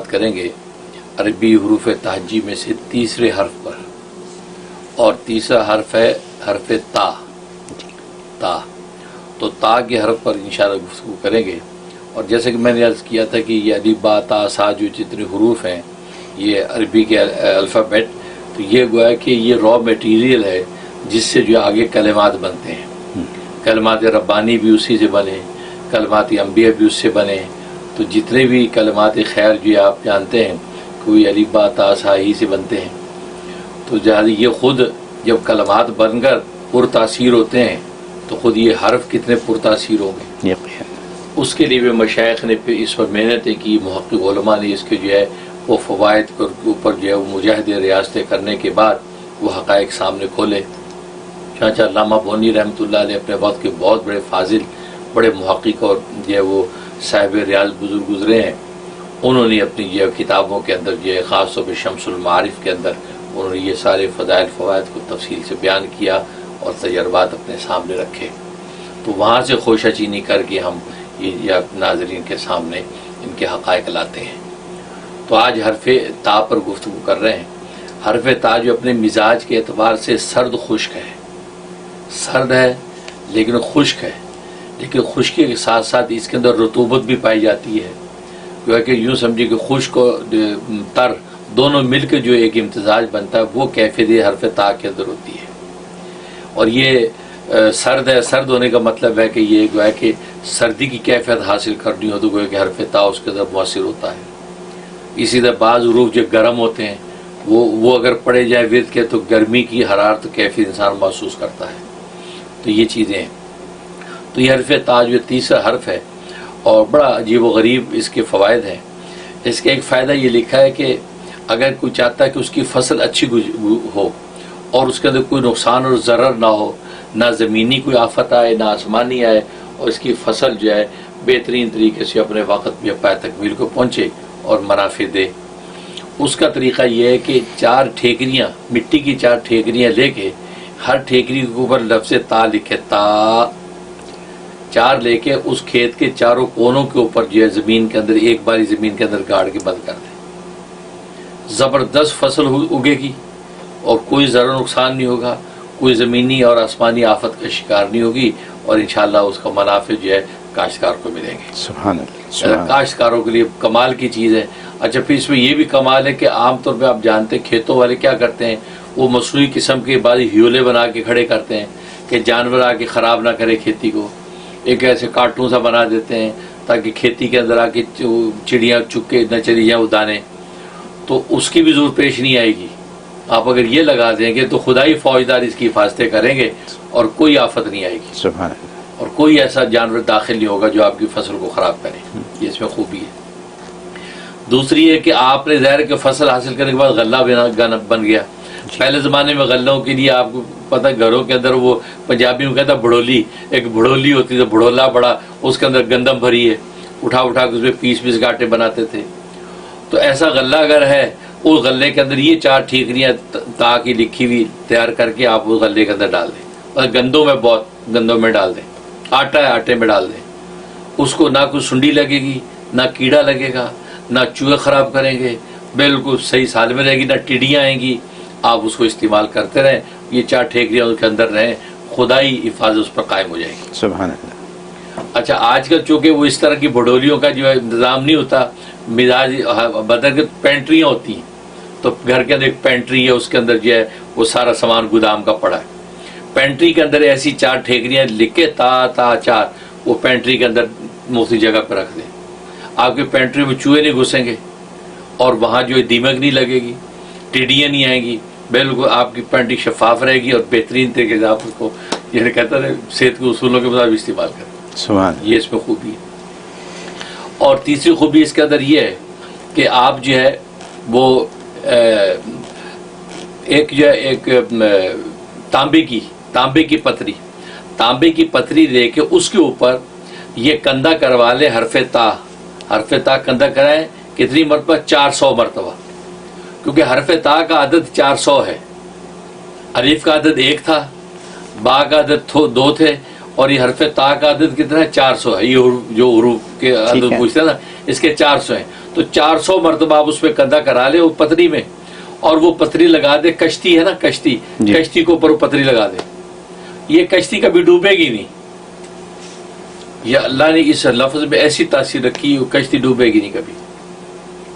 بات کریں گے عربی حروف تہجی میں سے تیسرے حرف پر، اور تیسرا حرف ہے حرف تا۔ تو تا کے حرف پر انشاءاللہ گفتگو کریں گے۔ اور جیسے کہ میں نے عرض کیا تھا کہ یہ الف با تا سا جو جتنے حروف ہیں یہ عربی کے الفابیٹ، تو یہ گویا کہ یہ را میٹیریل ہے جس سے جو آگے کلمات بنتے ہیں۔ کلمات ربانی بھی اسی سے بنے، کلمات انبیاء بھی اس سے بنے۔ تو جتنے بھی کلمات خیر جو آپ جانتے ہیں کوئی الف با تا سا ہی سے بنتے ہیں۔ تو جہاں یہ خود جب کلمات بن کر پرتاثیر ہوتے ہیں تو خود یہ حرف کتنے پرتاثیر ہوں گے۔ اس کے لیے بھی مشائخ نے پھر اس پر محنتیں کی، محقق علماء نے اس کے جو ہے وہ فوائد کے اوپر جو ہے وہ مجاہدے ریاستیں کرنے کے بعد وہ حقائق سامنے کھولے۔ چنانچہ علامہ بونی رحمۃ اللہ علیہ اپنے وقت کے بہت بڑے فاضل، بڑے محقق اور جو ہے وہ صاحب ریاض بزرگ گزرے ہیں، انہوں نے اپنی جو ہے کتابوں کے اندر جو ہے خاص طور پہ شمس المعارف کے اندر انہوں نے یہ سارے فضائل فوائد کو تفصیل سے بیان کیا اور تجربات اپنے سامنے رکھے۔ تو وہاں سے خوشہ چینی کر کے ہم یہ ناظرین کے سامنے ان کے حقائق لاتے ہیں۔ تو آج حرف تا پر گفتگو کر رہے ہیں۔ حرف تا جو اپنے مزاج کے اعتبار سے سرد خشک ہے، سرد ہے لیکن خشک ہے، لیکن خشکی کے ساتھ ساتھ اس کے اندر رطوبت بھی پائی جاتی ہے، جو کہ یوں سمجھے کہ خشک اور تر دونوں مل کے جو ایک امتزاج بنتا ہے وہ کیفیت حرف تا کے اندر ہوتی ہے۔ اور یہ سرد ہے، سرد ہونے کا مطلب ہے کہ یہ گویا کہ سردی کی کیفیت حاصل کرنی ہو تو گویا کہ حرف تا اس کے اندر مؤثر ہوتا ہے۔ اسی طرح بعض حروف جو گرم ہوتے ہیں وہ اگر پڑھے جائے ورد کے تو گرمی کی حرارت کیفیت انسان محسوس کرتا ہے۔ تو یہ چیزیں ہیں۔ تو یہ حرف تا جو تیسرا حرف ہے اور بڑا عجیب و غریب اس کے فوائد ہیں۔ اس کا ایک فائدہ یہ لکھا ہے کہ اگر کوئی چاہتا ہے کہ اس کی فصل اچھی ہو اور اس کے اندر کوئی نقصان اور ضرر نہ ہو، نہ زمینی کوئی آفت آئے نہ آسمانی آئے، اور اس کی فصل جو ہے بہترین طریقے سے اپنے وقت میں پائے تکمیل کو پہنچے اور منافع دے، اس کا طریقہ یہ ہے کہ 4 ٹھیکریاں، مٹی کی 4 ٹھیکریاں لے کے ہر ٹھیکری کے اوپر لفظ تا لکھے، تا 4 لے کے اس کھیت کے چاروں کونوں کے اوپر جو ہے زمین کے اندر ایک باری زمین کے اندر گاڑ کے بند کر دیں۔ زبردست فصل اگے گی اور کوئی ضرر نقصان نہیں ہوگا، کوئی زمینی اور آسمانی آفت کا شکار نہیں ہوگی، اور انشاءاللہ اس کا منافع جو ہے کاشتکار کو ملیں گے۔ سبحان اللہ۔ کاشتکاروں کے لیے کمال کی چیز ہے۔ اچھا پھر اس میں یہ بھی کمال ہے کہ عام طور پہ آپ جانتے ہیں کھیتوں والے کیا کرتے ہیں، وہ مصنوعی قسم کے بعض ہیولے بنا کے کھڑے کرتے ہیں کہ جانور آ کے خراب نہ کرے کھیتی کو، ایک ایسے کارٹون سا بنا دیتے ہیں تاکہ کھیتی کے اندر آ کے چڑیاں چک کے نہ چلی جائیں وہ دانے، تو اس کی بھی ضرورت پیش نہیں آئے گی۔ آپ اگر یہ لگا دیں گے تو خدائی فوجدار اس کی حفاظتیں کریں گے اور کوئی آفت نہیں آئے گی، سبحان اللہ۔ اور کوئی ایسا جانور داخل نہیں ہوگا جو آپ کی فصل کو خراب کرے۔ یہ اس میں خوبی ہے۔ دوسری ہے کہ آپ نے ظاہر کہ فصل حاصل کرنے کے بعد غلہ بن گیا۔ پہلے زمانے میں غلوں کے لیے آپ کو پتہ گھروں کے اندر وہ پنجابی میں کہتا بڑولی، ایک بڑولی ہوتی تھی، بڑولا بڑا، اس کے اندر گندم بھری ہے، اٹھا کے اس میں پیس گاٹے بناتے تھے۔ تو ایسا غلہ اگر ہے اس غلے کے اندر یہ 4 ٹھیکریاں تا کی لکھی ہوئی تیار کر کے آپ اس غلے کے اندر ڈال دیں، اور گندوں میں ڈال دیں، آٹا ہے آٹے میں ڈال دیں۔ اس کو نہ کوئی سنڈی لگے گی، نہ کیڑا لگے گا، نہ چوہے خراب کریں گے، بالکل صحیح سال میں رہے گی، نہ ٹڈیاں آئیں گی۔ آپ اس کو استعمال کرتے رہیں، یہ 4 ٹھیکریاں اس کے اندر رہیں، خدائی حفاظت اس پر قائم ہو جائے گی۔ سبحان اللہ۔ اچھا آج کل چونکہ وہ اس طرح کی بھڑولیوں کا جو ہے انتظام نہیں ہوتا، مزاج بدل کے پینٹریاں ہوتی ہیں، تو گھر کے اندر ایک پینٹری ہے، اس کے اندر جو ہے وہ سارا سامان گودام کا پڑا ہے، پینٹری کے اندر ایسی 4 ٹھیکریاں لکھ کے تا 4 وہ پینٹری کے اندر مفتی جگہ پہ رکھ دیں۔ آپ کی پینٹری میں چوہے نہیں گھسیں گے اور وہاں جو ہے دیمک نہیں لگے گی، ٹڈیاں نہیں آئیں گی، بالکل آپ کی پینٹری شفاف رہے گی اور بہترین طریقے سے آپ اس کو یہ کہتا ہے صحت کے اصولوں کے مطابق استعمال کریں۔ سبحان یہ اس میں خوبی ہے۔ اور تیسری خوبی اس کے اندر یہ ہے کہ آپ جو ہے وہ ایک تانبے کی پتری لے کے اس کے اوپر یہ کندہ کروا لے حرف تا کندہ کرائیں کتنی مرتبہ؟ 400 مرتبہ، کیونکہ حرف تا کا عدد 400 ہے۔ الف کا عدد 1 تھا، با کا عدد 2 تھے، اور یہ حرف تا کا عدد کتنا ہے؟ 400 ہے. یہ جو حروف کے عدد پوچھتے ہیں نا اس کے 400 ہیں. تو 400 مرتبہ آپ اس پہ کندھا کرا لے وہ پتری میں, اور وہ پتری لگا دے. کشتی ہے نا کشتی, کشتی کے اوپر وہ پتری لگا دے. یہ کشتی کبھی ڈوبے گی نہیں. یہ اللہ نے اس لفظ میں ایسی تاثیر رکھی, وہ کشتی ڈوبے گی نہیں کبھی.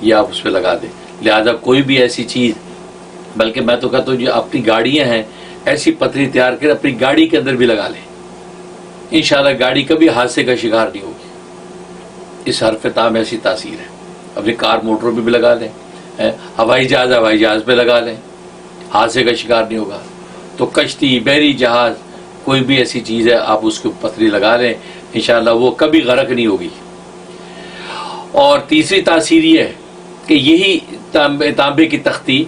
یہ آپ اس پہ لگا دیں. لہذا کوئی بھی ایسی چیز, بلکہ میں تو کہتا ہوں جو اپنی گاڑیاں ہیں ایسی پتری تیار کر اپنی گاڑی کے اندر بھی لگا لیں, انشاءاللہ گاڑی کبھی حادثے کا شکار نہیں ہوگی. اس حرف تا میں ایسی تاثیر ہے. اپنی کار موٹروں پہ بھی لگا لیں, ہوائی جہاز پہ لگا لیں, حادثے کا شکار نہیں ہوگا. تو کشتی, بحری جہاز, کوئی بھی ایسی چیز ہے آپ اس کو پتری لگا لیں, انشاءاللہ وہ کبھی غرق نہیں ہوگی. اور تیسری تاثیر یہ ہے کہ یہی تانبے کی تختی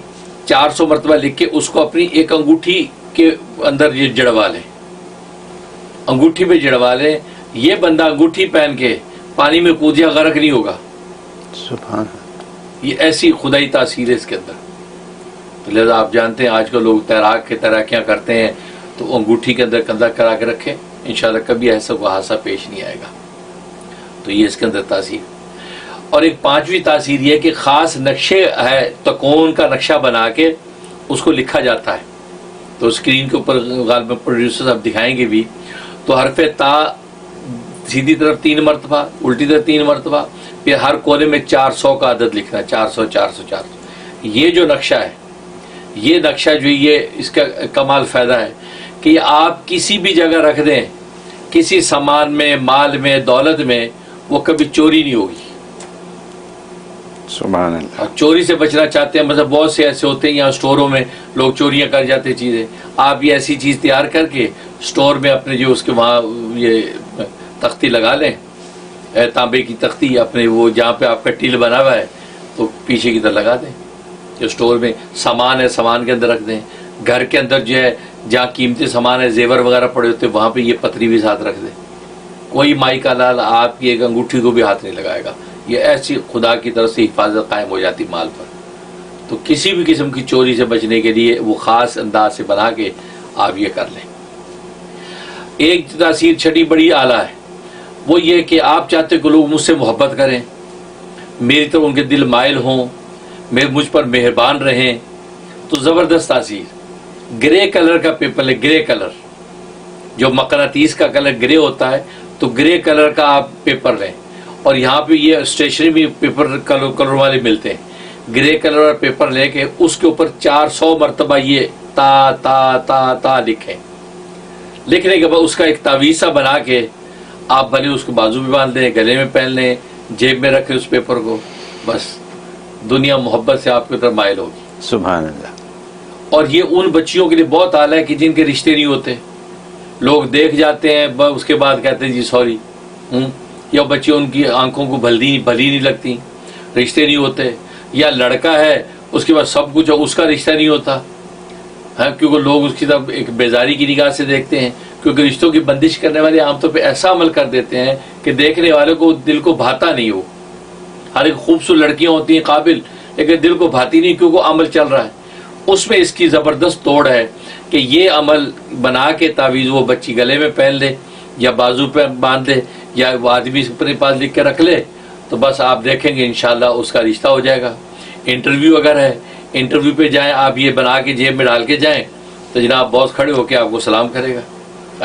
400 مرتبہ لکھ کے اس کو اپنی ایک انگوٹھی کے اندر یہ جڑوا لیں, انگوٹھی پہ جڑوا لیں. یہ بندہ انگوٹھی پہن کے پانی میں کود جائے غرق نہیں ہوگا. سبحان. یہ ایسی خدائی تاثیر ہے اس کے اندر. تو لہذا آپ جانتے ہیں آج کل لوگ تیراکیاں کرتے ہیں تو انگوٹھی کے اندر کندھا کرا کے رکھے, انشاءاللہ کبھی ایسا کوئی حادثہ پیش نہیں آئے گا. تو یہ اس کے اندر تاثیر. اور ایک پانچویں تاثیر یہ کہ خاص نقشے ہے, تکون کا نقشہ بنا کے اس کو لکھا جاتا ہے. تو اسکرین کے اوپر غالباً پروڈیوسر اب دکھائیں گے بھی. تو حرف تا سیدھی طرف 3 مرتبہ, الٹی طرف 3 مرتبہ, پھر ہر کونے میں 400 کا عدد لکھنا, 400 400 400. یہ جو نقشہ ہے, یہ نقشہ جو یہ اس کا کمال فائدہ ہے کہ یہ آپ کسی بھی جگہ رکھ دیں, کسی سامان میں, مال میں, دولت میں, وہ کبھی چوری نہیں ہوگی. سبحان اللہ. اور چوری سے بچنا چاہتے ہیں, مطلب بہت سے ایسے ہوتے ہیں یہاں اسٹوروں میں لوگ چوریاں کر جاتے ہیں چیزیں. آپ یہ ایسی چیز تیار کر کے اسٹور میں اپنے جو اس کے وہاں یہ تختی لگا لیں, تانبے کی تختی اپنے وہ جہاں پہ آپ کا ٹیل بنا ہوا ہے تو پیچھے کی طرف لگا دیں. جو اسٹور میں سامان ہے سامان کے اندر رکھ دیں. گھر کے اندر جو ہے جہاں قیمتی سامان ہے, زیور وغیرہ پڑے ہوتے ہیں, وہاں پہ یہ پتری بھی ساتھ رکھ دیں. کوئی مائی کا لال آپ کی ایک انگوٹھی کو بھی ہاتھ نہیں لگائے گا. یہ ایسی خدا کی طرف سے حفاظت قائم ہو جاتی مال پر. تو کسی بھی قسم کی چوری سے بچنے کے لیے وہ خاص انداز سے بنا کے آپ یہ کر لیں. ایک تاثیر چھٹی بڑی اعلیٰ ہے, وہ یہ کہ آپ چاہتے کہ لوگ مجھ سے محبت کریں, میری طرف ان کے دل مائل ہوں, مجھ پر مہربان رہیں. تو زبردست تاثیر. گرے کلر کا پیپر ہے, گرے کلر جو مقناطیس کا کلر گرے ہوتا ہے, تو گرے کلر کا آپ پیپر لیں. اور یہاں پہ یہ اسٹیشنری بھی پیپر کلر والے ملتے ہیں. گرے کلر اور پیپر لے کے اس کے اوپر 400 مرتبہ یہ تا تا تا تا لکھیں. لکھنے کے بعد اس کا ایک تعویذ سا بنا کے آپ بھلے اس کو بازو میں باندھ لیں, گلے میں پہن لیں, جیب میں رکھیں اس پیپر کو, بس دنیا محبت سے آپ کی طرف مائل ہوگی. سبحان اللہ. اور یہ ان بچیوں کے لیے بہت اعلیٰ ہے کہ جن کے رشتے نہیں ہوتے. لوگ دیکھ جاتے ہیں اس کے بعد کہتے ہیں جی سوری, یا بچے ان کی آنکھوں کو بھلی نہیں لگتی, رشتے نہیں ہوتے. یا لڑکا ہے اس کے بعد سب کچھ ہے, اس کا رشتہ نہیں ہوتا ہے, کیونکہ لوگ اس کی طرف ایک بیزاری کی نگاہ سے دیکھتے ہیں. کیونکہ رشتوں کی بندش کرنے والے عام طور پہ ایسا عمل کر دیتے ہیں کہ دیکھنے والوں کو دل کو بھاتا نہیں ہو. ہر ایک خوبصورت لڑکیاں ہوتی ہیں قابل, لیکن دل کو بھاتی نہیں کیونکہ عمل چل رہا ہے. اس میں اس کی زبردست توڑ ہے کہ یہ عمل بنا کے تعویذ وہ بچی گلے میں پہن لے, یا بازو پہ باندھ لے, یا وہ آدمی اپنے پاس لکھ کے رکھ لے, تو بس آپ دیکھیں گے انشاءاللہ اس کا رشتہ ہو جائے گا. انٹرویو اگر ہے, انٹرویو پہ جائیں آپ یہ بنا کے جیب میں ڈال کے جائیں تو جناب باس کھڑے ہو کے آپ کو سلام کرے گا.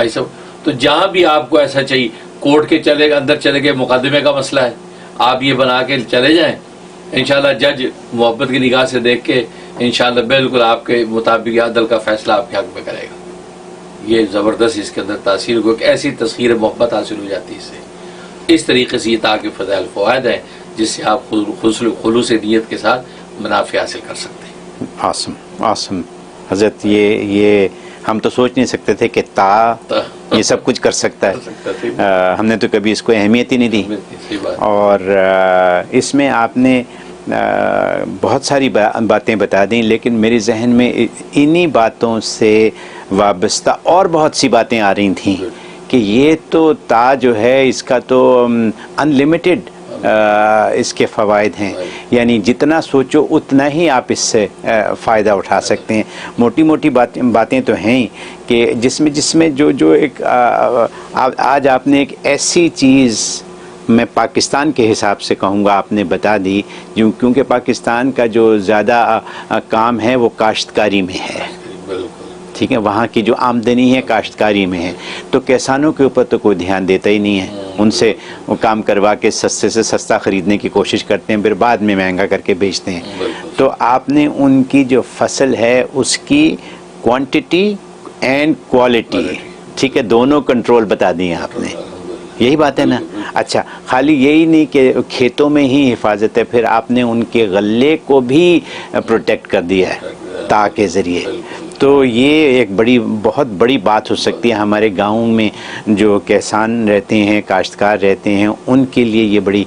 ایسا تو جہاں بھی آپ کو ایسا چاہیے, کورٹ کے اندر چلے گئے, مقدمے کا مسئلہ ہے, آپ یہ بنا کے چلے جائیں, انشاءاللہ جج محبت کی نگاہ سے دیکھ کے انشاءاللہ بالکل آپ کے مطابق عدل کا فیصلہ آپ کے حق میں کرے گا. یہ زبردست اس کے اندر تاثیر کو ایک ایسی تصویر محبت حاصل ہو جاتی ہے اس سے. اس طریقے سے یہ تاکہ فضائل فوائد ہیں جس سے آپ خلوص نیت کے ساتھ منافع حاصل کر سکتے ہیں. آسم حضرت, یہ ہم تو سوچ نہیں سکتے تھے کہ تا یہ سب کچھ کر سکتا ہے. ہم نے تو کبھی اس کو اہمیت ہی نہیں دی. اور اس میں آپ نے بہت ساری باتیں بتا دیں, لیکن میرے ذہن میں انہی باتوں سے وابستہ اور بہت سی باتیں آ رہی تھیں کہ یہ تو تا جو ہے اس کا تو ان لمیٹڈ اس کے فوائد ہیں. یعنی جتنا سوچو اتنا ہی آپ اس سے فائدہ اٹھا سکتے ہیں. موٹی موٹی باتیں تو ہیں کہ جس میں جو ایک آج آپ نے ایک ایسی چیز میں پاکستان کے حساب سے کہوں گا آپ نے بتا دی، کیونکہ پاکستان کا جو زیادہ کام ہے وہ کاشتکاری میں ہے. ٹھیک ہے، وہاں کی جو آمدنی ہے کاشتکاری میں ہے، تو کسانوں کے اوپر تو کوئی دھیان دیتا ہی نہیں ہے. ان سے وہ کام کروا کے سستے سے سستا خریدنے کی کوشش کرتے ہیں، پھر بعد میں مہنگا کر کے بیچتے ہیں. تو آپ نے ان کی جو فصل ہے اس کی کوانٹٹی اینڈ کوالٹی، ٹھیک ہے، دونوں کنٹرول بتا دیے آپ نے. یہی بات ہے نا. اچھا، خالی یہی نہیں کہ کھیتوں میں ہی حفاظت ہے، پھر آپ نے ان کے غلے کو بھی پروٹیکٹ کر دیا ہے تا کے ذریعے. تو یہ ایک بہت بڑی بات ہو سکتی ہے ہمارے گاؤں میں جو کسان رہتے ہیں، کاشتکار رہتے ہیں، ان کے لیے یہ بڑی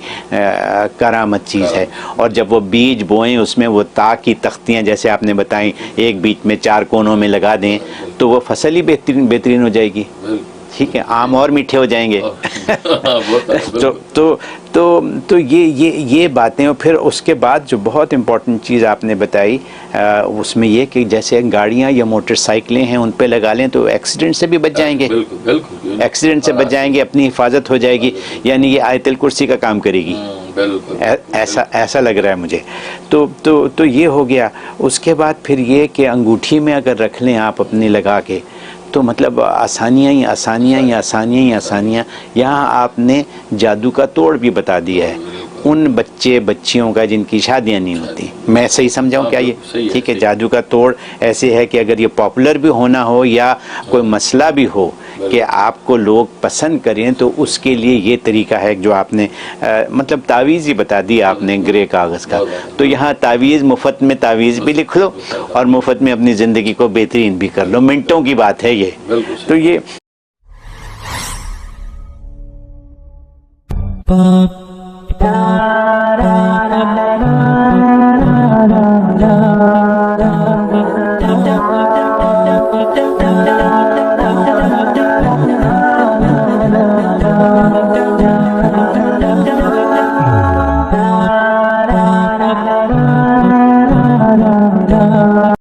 کرامت چیز ہے. اور جب وہ بیج بوئیں اس میں وہ تا کی تختیاں جیسے آپ نے بتائیں ایک بیچ میں 4 کونوں میں لگا دیں تو وہ فصل ہی بہترین ہو جائے گی. ٹھیک ہے، آم اور میٹھے ہو جائیں گے. تو یہ باتیں. اور پھر اس کے بعد جو بہت امپورٹنٹ چیز آپ نے بتائی اس میں یہ کہ جیسے گاڑیاں یا موٹر سائیکلیں ہیں ان پہ لگا لیں تو ایکسیڈنٹ سے بھی بچ جائیں گے. ایکسیڈنٹ سے بچ جائیں گے، اپنی حفاظت ہو جائے گی. یعنی یہ آیت الکرسی کا کام کرے گی. ایسا لگ رہا ہے مجھے. تو یہ ہو گیا. اس کے بعد پھر یہ کہ انگوٹھی میں اگر رکھ لیں آپ اپنے لگا کے تو مطلب آسانیاں ہی آسانیاں ہی آسانیاں ہی آسانیاں. یہاں آپ نے جادو کا توڑ بھی بتا دیا ہے ان بچیوں کا جن کی شادیاں نہیں ہوتی. میں صحیح سمجھاؤں کیا یہ؟ ٹھیک ہے، جادو کا توڑ ایسے ہے کہ اگر یہ پاپولر بھی ہونا ہو یا کوئی مسئلہ بھی ہو کہ آپ کو لوگ پسند کریں تو اس کے لیے یہ طریقہ ہے جو آپ نے مطلب تعویذ ہی بتا دی آپ نے گرے کاغذ کا. تو یہاں تعویذ مفت میں تعویذ بھی لکھ لو اور مفت میں اپنی زندگی کو بہترین بھی کر لو. منٹوں کی بات ہے یہ. تو یہ da da da da da da da da